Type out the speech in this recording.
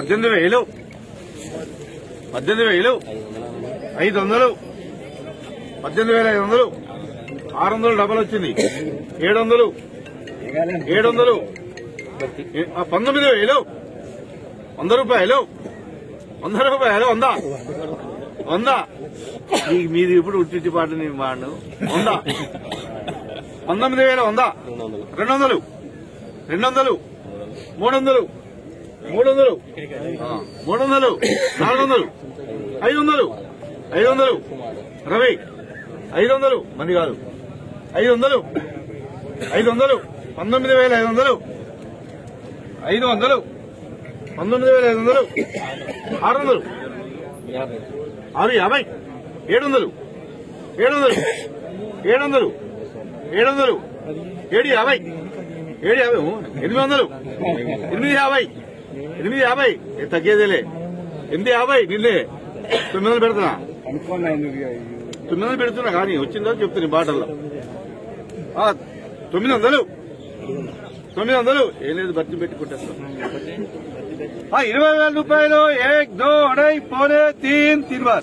$18,000 $18,500 $18,500 600 double వచ్చింది 700 19,000 100 మీది ఇప్పుడు ఉట్టి పాట నేను వాడు 100 19,100 200 300 300 400 500 రవి 500 మంది కాదు 500 19,500 500 19,500 600 650 700 850 తగ్గేదేలే 850 నిన్నే 900 పెడుతున్నా 900 పెడుతున్నా కానీ వచ్చిందో చెప్తున్నా బాటల్లో 900 ఏం లేదు భర్తీ పెట్టుకుంటేస్తాం 20,000 రూపాయలు 1 2 2.5 3 3 बार